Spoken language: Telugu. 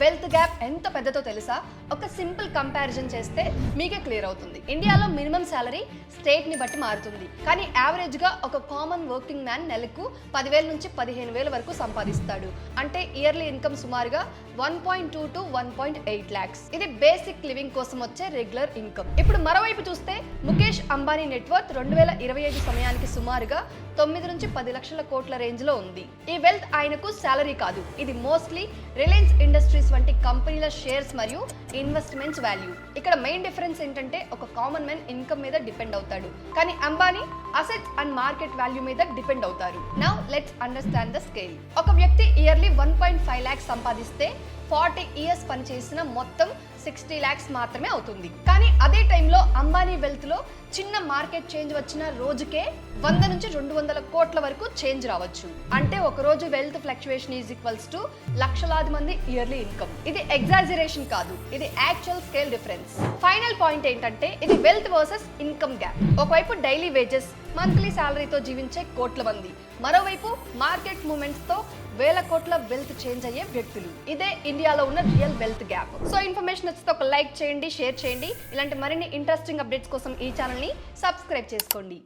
వెల్త్ గ్యాప్ ఎంత పెద్దదో తెలుసా? ఒక సింపుల్ కంపారిజన్ చేస్తే మీకే క్లియర్ అవుతుంది. ఇండియాలో మినిమం సాలరీ స్టేట్ ని బట్టి మారుతుంది, కానీ యావరేజ్ గా ఒక కామన్ వర్కింగ్ మ్యాన్ నెలకు 10,000 నుంచి 15,000 వరకు సంపాదిస్తాడు. అంటే ఇయర్లీ ఇన్కమ్ సుమారుగా 1.2 to 1.8 lakhs. ఇది బేసిక్ లివింగ్ కోసం వచ్చే రెగ్యులర్ ఇన్కమ్. ఇప్పుడు మరోవైపు చూస్తే ముఖేష్ అంబానీ నెట్వర్త్ 2025 సమయానికి సుమారుగా 9 నుంచి 10 లక్షల కోట్ల రేంజ్ లో ఉంది. ఈ వెల్త్ ఆయనకు సాలరీ కాదు, ఇది మోస్ట్లీ రిలయన్స్ ఇండస్ట్రీస్ వంటి కంపెనీల షేర్స్ మరియు ఇన్వెస్ట్మెంట్స్ వాల్యూ. ఇక్కడ మెయిన్ డిఫరెన్స్ ఏంటంటే ఒక కామన్ మ్యాన్ ఇన్కమ్ మీద డిపెండ్ అవుతాడు, కానీ Ambani assets and market value మీద డిపెండ్ అవుతారు. Now let's understand the scale. ఒక వ్యక్తి ఇయర్లీ 1.5 lakhs సంపాదిస్తే 40 years పనిచేసిన మొత్తం 60 lakhs మాత్రమే అవుతుంది. కానీ అదే టైంలో అంబానీ వెల్త్ లో చిన్న మార్కెట్ చేంజ్ వచ్చిన రోజుకే 100 నుంచి 200 కోట్ల వరకు చేంజ్ రావచ్చు. అంటే ఒక రోజు wealth fluctuation is equals to లక్షలాది మంది ఇయర్లీ ఇన్కమ్. ఇది ఎగ్జాజరేషన్ కాదు, ఇది actual scale difference. Final point ఏంటంటే ఇది వెల్త్ వర్సెస్ ఇన్కమ్ గ్యాప్. ఒకవైపు డైలీ వేజెస్, మంత్లీ సాలరీతో జీవించే కోట్ల మంది, మరోవైపు మార్కెట్ మూవ్మెంట్స్ తో వేల కోట్ల వెల్త్ చేంజ్ అయ్యే వ్యక్తులు. ఇదే ఇండియాలో ఉన్న real wealth gap. So information వచ్చితే ఒక లైక్ చేయండి, షేర్ చేయండి. ఇలాంటి మరిన్ని ఇంట్రెస్టింగ్ అప్డేట్స్ కోసం ఈ ఛానల్ ని సబ్స్క్రైబ్ చేసుకోండి.